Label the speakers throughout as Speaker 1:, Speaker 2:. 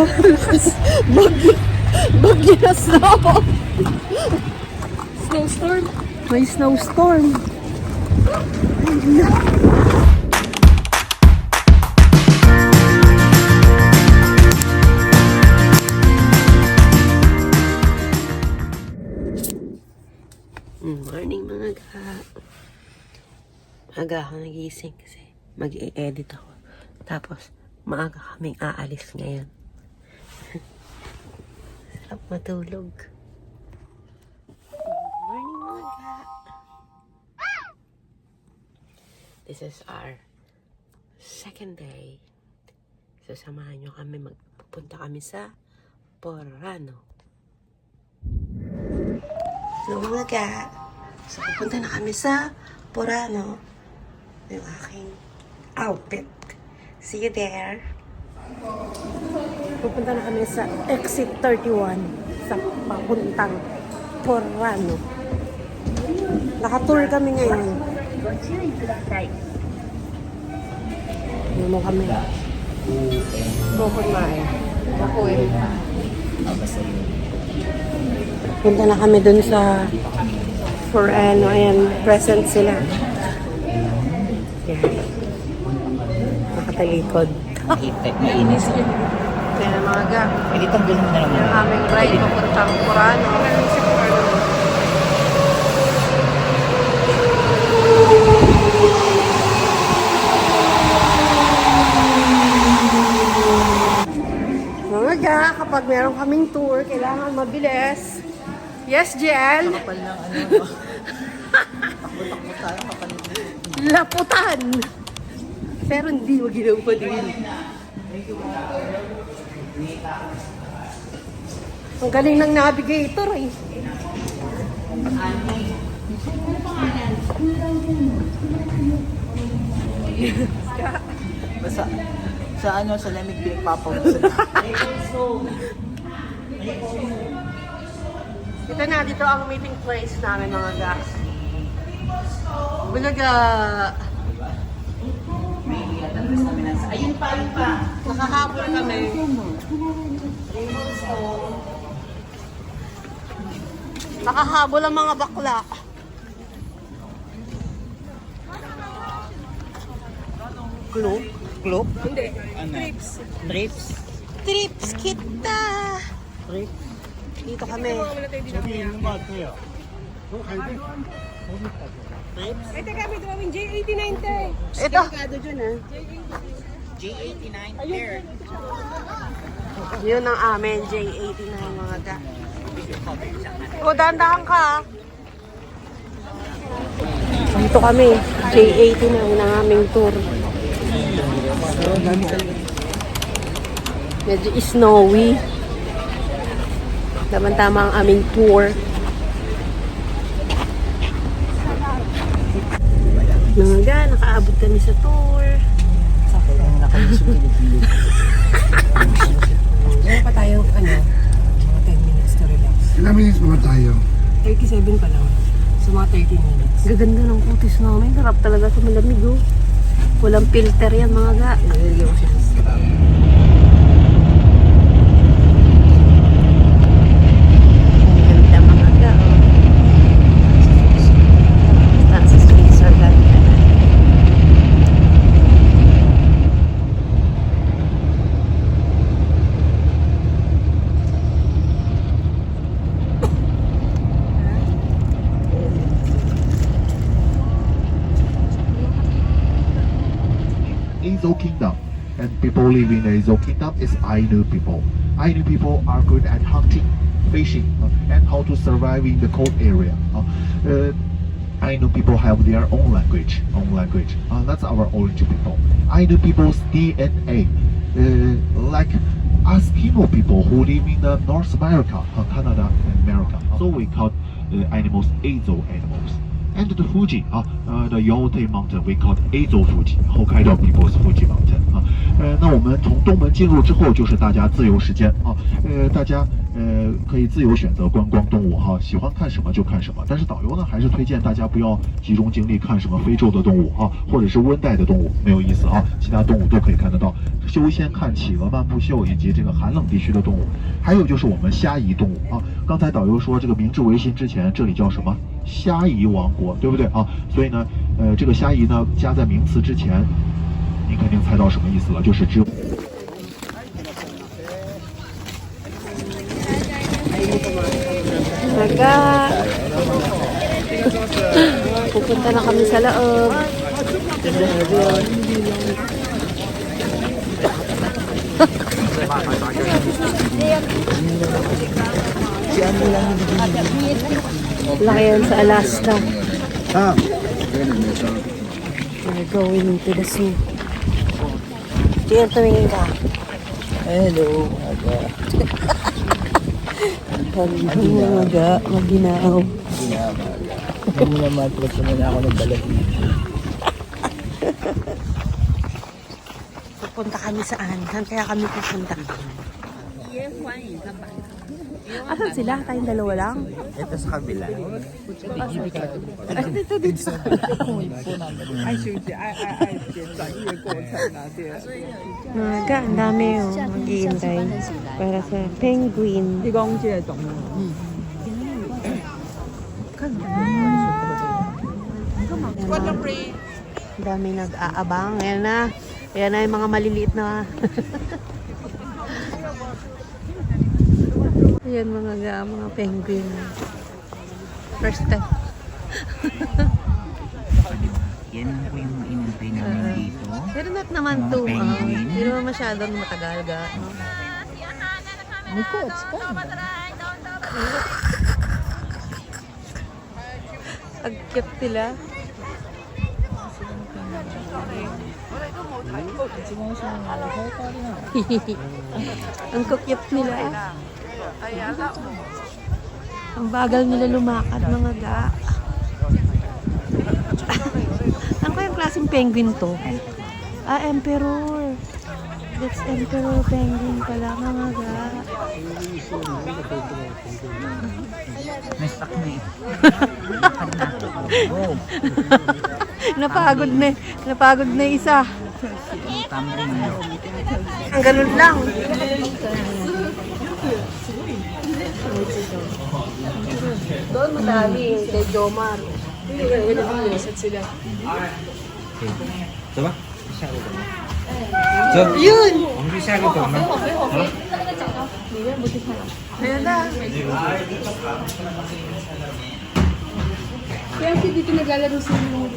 Speaker 1: Bagyo, bagyo na snow. Snowstorm? May snowstorm. Morning mga ga. Aga ako nagising kasi mag-i-edit ako. Tapos, maaga kaming aalis ngayon. Sarap matulog. Morning mga ga. This is our second day. So, samahan nyo kami. Magpupunta kami sa Porano. Hello mga ga. So, pupunta na kami sa Porano. Yung aking outfit. See you there. Pupunta na kami sa exit 31 sa papuntang Porano. Naka-tour kami ngayon. Ano mo kami? Kukunmain. Kukuin pa. Punta na kami dun sa Porano. Ayan, present sila. Yan. Nakatalikod.
Speaker 2: Mainis yun.
Speaker 1: Kaya mga ga.
Speaker 2: Pwede tanggalin mo na lang.
Speaker 1: Yung aming ride papuntang Porano. Mga ga, kapag meron kaming tour, kailangan mabilis. Yes, JL?
Speaker 2: Kapal ng ano. Takbo-takbo tayo kapal.
Speaker 1: Laputan! Pero hindi mo ginawa din. Ang galing ng navigator eh.
Speaker 2: Basta sa ano, sa lamig pinagpapaw sa
Speaker 1: Ito na, dito ang meeting place namin mga ga. Bulaga!
Speaker 2: ayun pa.
Speaker 1: Nakahabol kami. Nakahabol ang mga bakla.
Speaker 2: Globe? Globe?
Speaker 1: Hindi.
Speaker 2: Ano? Trips?
Speaker 1: Trips kita!
Speaker 2: Trips?
Speaker 1: Dito kami.
Speaker 2: Trips?
Speaker 1: Ay, teka, may drawing J89 tayo. Ito. Delikado dyan ah.
Speaker 2: J89 Air.
Speaker 1: Yun ang amin, J89 mga ga. O, dahan-dahan ka ah. Dito kami, J89 ang aming tour. Medyo snowy. Tama-tama ang aming tour. Mga ga, nakaabot kami sa tour.
Speaker 2: Sakay lang nakalusog sa gilid.
Speaker 1: Meron pa tayong mga 10 minutes to relax.
Speaker 3: Ilang minutes mga tayo?
Speaker 1: 37 pa lang. So mga 13 minutes. Gaganda ng kutis namin. Harap talaga sa malamig oh. Walang filter yan mga ga. Ang ganda mga ga oh. Nasa Switzerland ka na.
Speaker 3: Azo Kingdom. And people living in Azo Kingdom is Ainu people. Ainu people are good at hunting, fishing, and how to survive in the cold area. Ainu people have their own language. That's our origin people. Ainu people's DNA, like Eskimo people who live in the North America, Canada and America. So we call animals Azo animals. And the Fuji, the Yonte mountain, we call Azo Fuji. Hokkaido people's Fuji mountain. 那我们从东门进入之后就是大家自由时间啊，大家可以自由选择观光动物哈，喜欢看什么就看什么。但是导游呢还是推荐大家不要集中精力看什么非洲的动物啊，或者是温带的动物，没有意思啊，其他动物都可以看得到。优先看企鹅漫步秀以及这个寒冷地区的动物，还有就是我们虾夷动物啊。刚才导游说这个明治维新之前这里叫什么？虾夷王国，对不对啊？所以呢，这个虾夷呢加在名词之前，你肯定猜到什么意思了，就是只。
Speaker 1: Maga. Pupunta na kami sa loob. Laki yan sa Alaska. We're going to the zoo. Diyan tumingin ka.
Speaker 2: Hello.
Speaker 1: Maga, maginaaw.
Speaker 2: Hindi mo naman, kasi muna ako nagbalahin.
Speaker 1: Pupunta kami saan? Saan kaya kami pupunta? Asan sila? Tayong dalawa lang?
Speaker 2: Ito sa kabila.
Speaker 1: Ay, dito sa Maga, ang dami oh. Mag-iintay para sa penguin. Ang dami nag-aabang. Ayan na. Ayan na yung mga maliliit na. Ayan mga penguin. First time.
Speaker 2: Yan po yung inantay namin dito.
Speaker 1: Pero not naman
Speaker 2: Mga
Speaker 1: to.
Speaker 2: penguin.
Speaker 1: Hindi naman masyadong matagal ga. No?
Speaker 2: May coach pa.
Speaker 1: Ang cute nila. Ang cute nila. Ang bagal nila lumakad mga ga. Ang kayang klaseng penguin to? Ah, emperor. That's emperor penguin pala mga ga.
Speaker 2: May stuck na eh.
Speaker 1: Napagod na isa.
Speaker 2: Tumbling na.
Speaker 1: Ang ganun lang. Doon madami kay Jomar. Sila.
Speaker 2: Diba?
Speaker 1: Yun!
Speaker 2: Ano?
Speaker 1: Ayan na.
Speaker 4: Kaya kasi dito naglalaro sa mga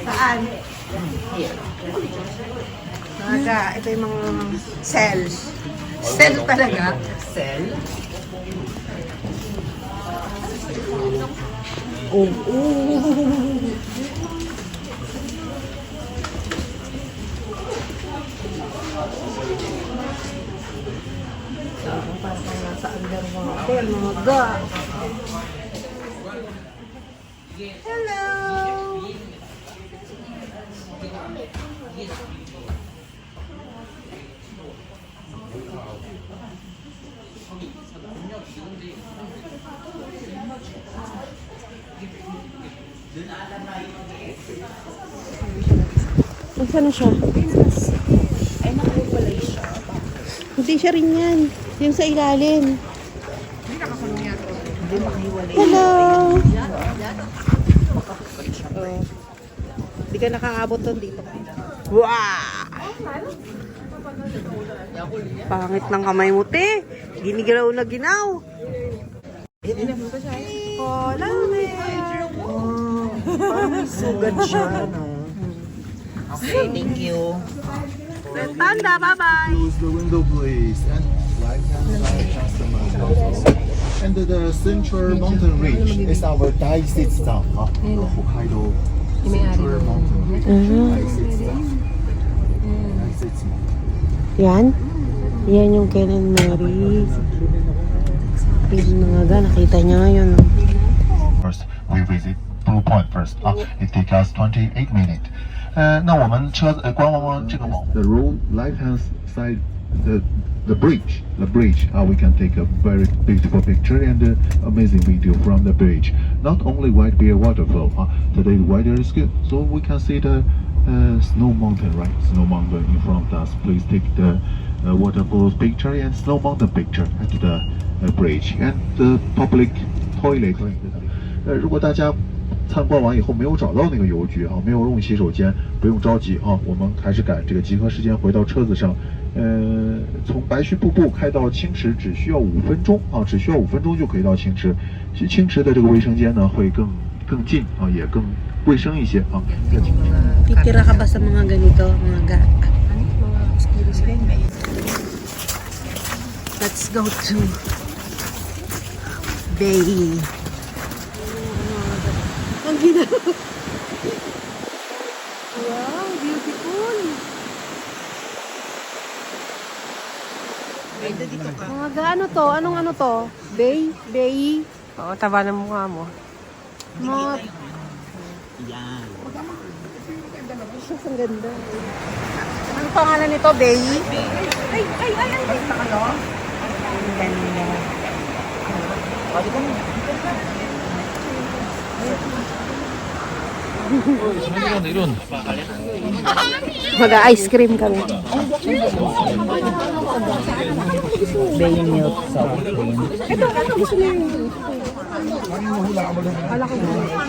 Speaker 1: Saan? Mga, ito yung mga cell. Cell talaga.
Speaker 2: Cell?
Speaker 1: Parang nasa underwater, mga ga. Hello! Saan na siya?
Speaker 4: ay nakahiwalay siya.
Speaker 1: Hindi siya rin yan. Yung sa ilalim.
Speaker 4: Hindi makahiwalay.
Speaker 1: Hello! Hindi ka nakakaabot doon dito. Wow! Pangit ng kamay mo, te. Ginigalaw na ginaw. Oh, love it.
Speaker 2: Oh, parang sugat siya, no? Okay, thank you.
Speaker 1: Panda, bye-bye.
Speaker 3: Close the window, please. And right hand side, and the Central Mountain Range is our Daisitsu-san, Hokkaido Central Mountain Range. Daisitsu-san. Daisitsu.
Speaker 1: Yan. Yan yung Ken and Mary. Yung mga ga, nakita niya ngayon.
Speaker 3: First, we visit Blue Point first. It takes us 28 minutes. 那我们车子观光这个网 The road left hand side the bridge we can take a very beautiful picture and amazing video from the bridge. Not only White Bear waterfall. Today the weather is good, so we can see the snow mountain, right? Snow mountain in front of us. Please take the waterfall picture and snow mountain picture at the bridge and the public toilet. 如果大家参观完以后没有找到那个邮局没有用洗手间，不用着急我们还是赶这个集合时间回到车子上。从白须瀑布开到青池只需要5分钟只需要5分钟就可以到青池。其实青池的这个卫生间呢会更近也更卫生一些
Speaker 1: Titira ka ba sa mga ganito, mga ga? Let's go to Bay. Ang gina. Wow, beautiful. Mga ga, ano to? Anong ano to? Bay? Bay? Oo, taba ng mukha mo. Mga...
Speaker 2: Yan.
Speaker 1: Ang ganda. Ano pangalan nito? Bay? Ay! Ang ganda. Mag-ice cream kami.
Speaker 2: Bay milk soft cream.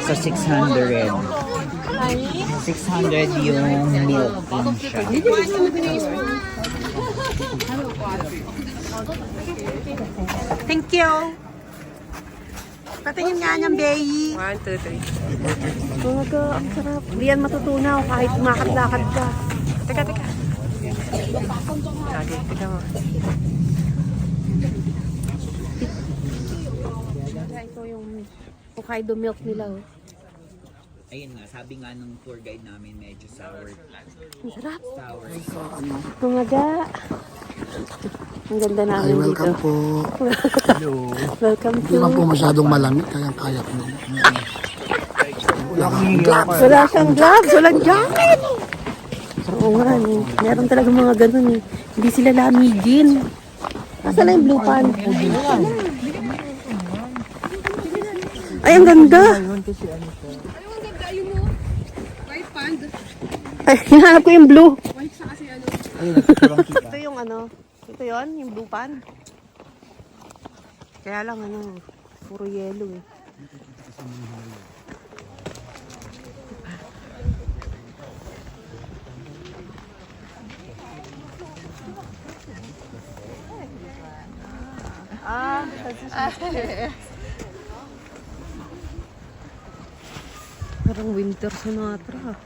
Speaker 2: So 600. 600 yung milk cream siya.
Speaker 1: Thank you. Patingin nga niyang Bay. 1, 2, 3. Mga ang sarap. Hindi yan matutunaw kahit makad-lakad ka. Teka. Lagi, teka mo. Ito yung Hokkaido milk nila.
Speaker 2: Ayun nga, sabi nga nung tour guide namin medyo sour.
Speaker 1: Ang sarap.
Speaker 2: Sour.
Speaker 1: Mga ga. Ang ganda namin dito.
Speaker 5: Welcome po.
Speaker 1: Welcome
Speaker 5: Hindi man po masyadong malamig, kaya po. Wala akong gloves.
Speaker 1: Wala siyang gloves, walang jacket. Oo nga, meron talaga mga ganun eh. Hindi sila lamigin. Nasaan na yung blue pan? Ay, ang ganda. Ay, hinahanap ko yung blue. Ito yung ano, ito yon yung blue pan. Kaya lang ano, puro yellow eh. Parang winter Sumatra.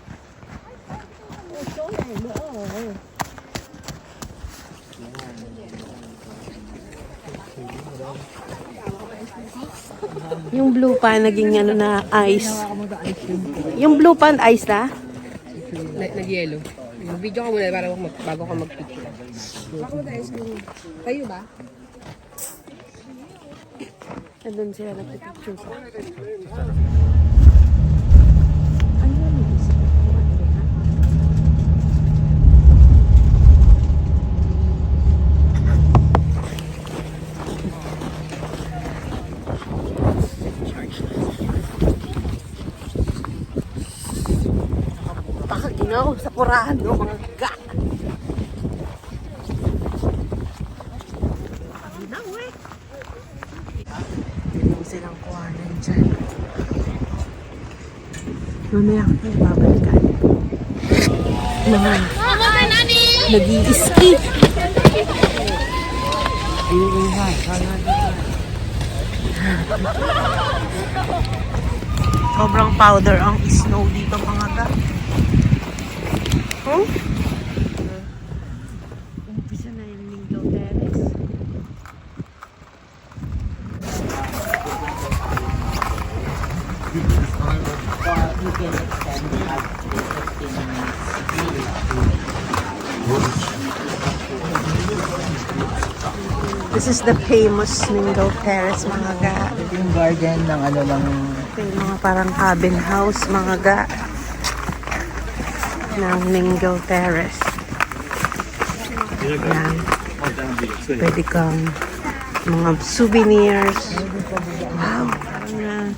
Speaker 1: Yung blue pan naging ano na ice. Yung blue pan ice na?
Speaker 4: Nag-yellow. Video ka muna para bago ka mag-picture. Baka mo tayo kayo ba?
Speaker 1: Nandun sila nagpipicture sa. Pakaginaw sa Purano, mga ga. Pakaginaw eh. Hindi silang kuhanan dyan. Mamaya ko tayo babalikan. Naman. Nag-i-ski. Sobrang powder ang snow dito mga ga. Oh? Umpisa na yung Mingo Terrace.
Speaker 2: You can extend up to 15 minutes.
Speaker 1: This is the famous Mingo Terrace mga ga.
Speaker 2: Ito yung garden ng ano ng
Speaker 1: Ito yung mga parang cabin house mga ga. ng Mingle Terrace. Yan. Pwede kang mga souvenirs. Wow, parang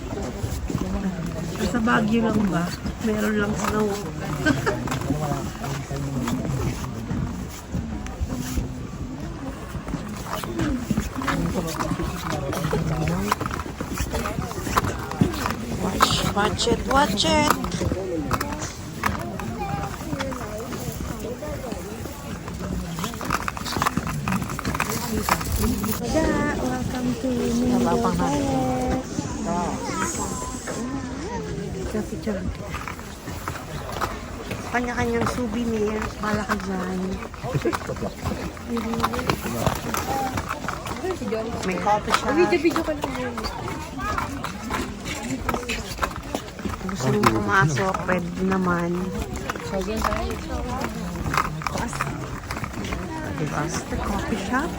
Speaker 1: sa Baguio lang ba? Meron lang snow. Watch it, watch it. Welcome to Mingle Terrace. Picture. Kanya-kanyang souvenirs. Bala ka dyan. May coffee shop.
Speaker 4: Video ka lang.
Speaker 1: Gusto mong pumasok, pwede naman. Diba? The coffee shop.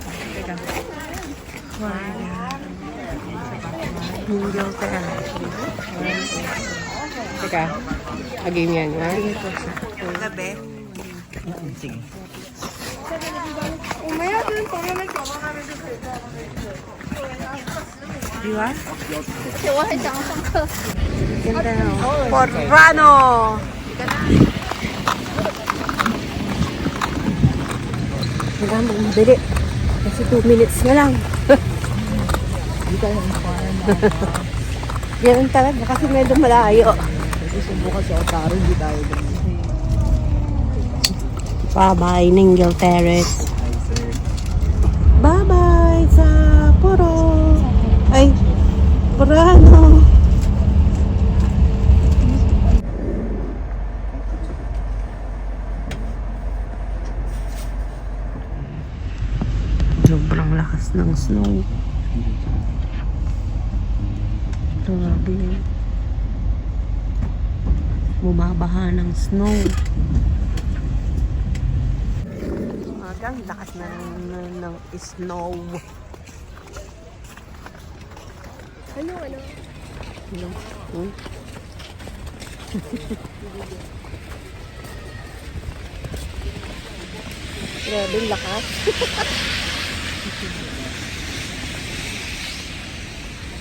Speaker 1: Mingle Terrace.
Speaker 4: Teka, game yan, ha?
Speaker 1: Gabi.
Speaker 2: Sige.
Speaker 1: Diba? Ganda no? Porrano! Wala mong mabili. Kasi 2 minutes na lang.
Speaker 2: Hindi tayo ang farm.
Speaker 1: Ganun talaga kasi medyo malayo.
Speaker 2: Kasi subukan sa Otaro, hindi tayo doon.
Speaker 1: Bye-bye, Mingle Terrace. Bye-bye sa Puro. Ay, Porrano. Sobrang lakas ng snow. Grabe. Bumabaha ng snow. Ang lakas ng snow.
Speaker 4: Ano?
Speaker 1: Hmm? Grabe, lakas.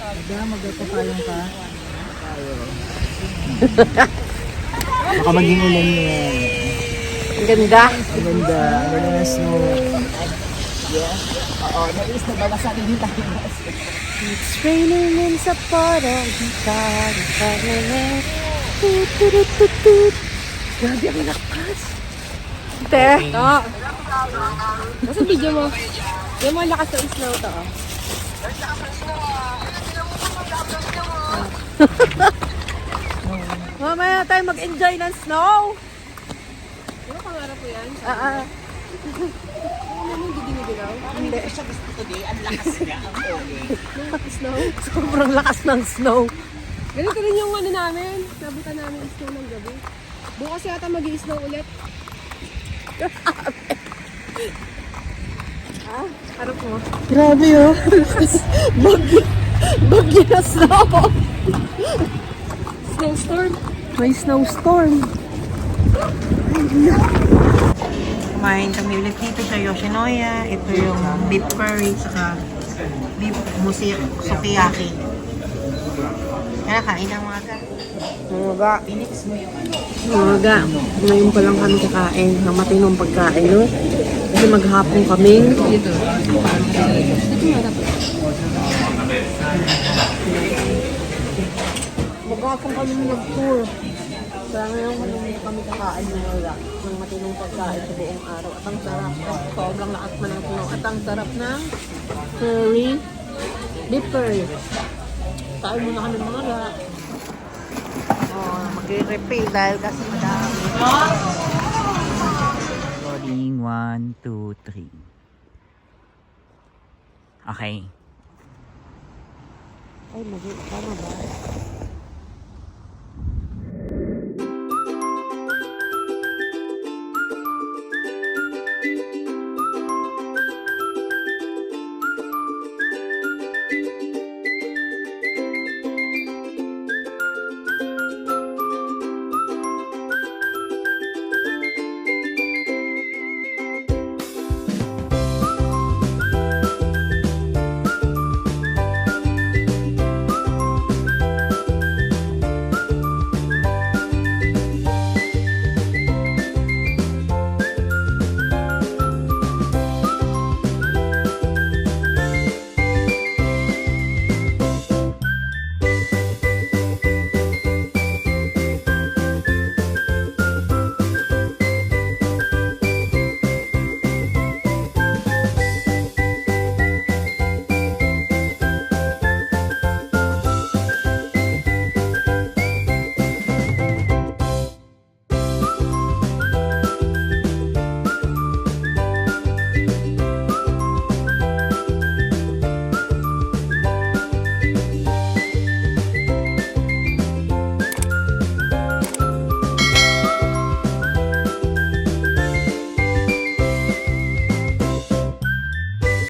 Speaker 2: Diba, magpapayong ka? Tayo. Baka maging ulan yan.
Speaker 1: Ang ganda.
Speaker 2: Ang ganda. Ang ganda ng snow. Yeah. Oo, nais na ba sa akin din tayo?
Speaker 1: It's raining in Sapporo. Grabe, ang lakas. Te.
Speaker 4: Ito. Nasa video mo. Yung mga lakas ng snow to.
Speaker 1: Mamaya tayo mag-enjoy ng snow.
Speaker 4: Ano pangarap ko yan? Ano mo hindi dinidilaw?
Speaker 1: Hindi.
Speaker 2: Siya gusto ko din. Ang lakas niya. Ang okay.
Speaker 4: Snow?
Speaker 1: Sobrang lakas ng snow.
Speaker 4: Ganito rin yung ano namin. Nabutan namin yung snow ng gabi. Bukas yata mag-i-snow ulit. Harap mo.
Speaker 1: Grabe oh. Bagyo na snow.
Speaker 4: Snowstorm.
Speaker 1: May snowstorm. Kumain kami ulit dito sa Yoshinoya. Ito yung beef curry saka beef sukiyaki. Kaya kain ng mga Mga ngayon pa lang kami kakain ng matinong pagkain, no? Kasi maghapon kami.
Speaker 4: Dito.
Speaker 1: Maghapon kami nag-tour. Kaya ngayon kami kakain ng matinong pagkain sa buong araw. At ang sarap. Sobrang lakas man ng snow. At ang sarap ng curry. Beef curry. Tayo muna kami mga rak. Magre-refill dahil kasi madami.
Speaker 2: Recording 1, 2, 3. Okay.
Speaker 1: Ay, tama ba?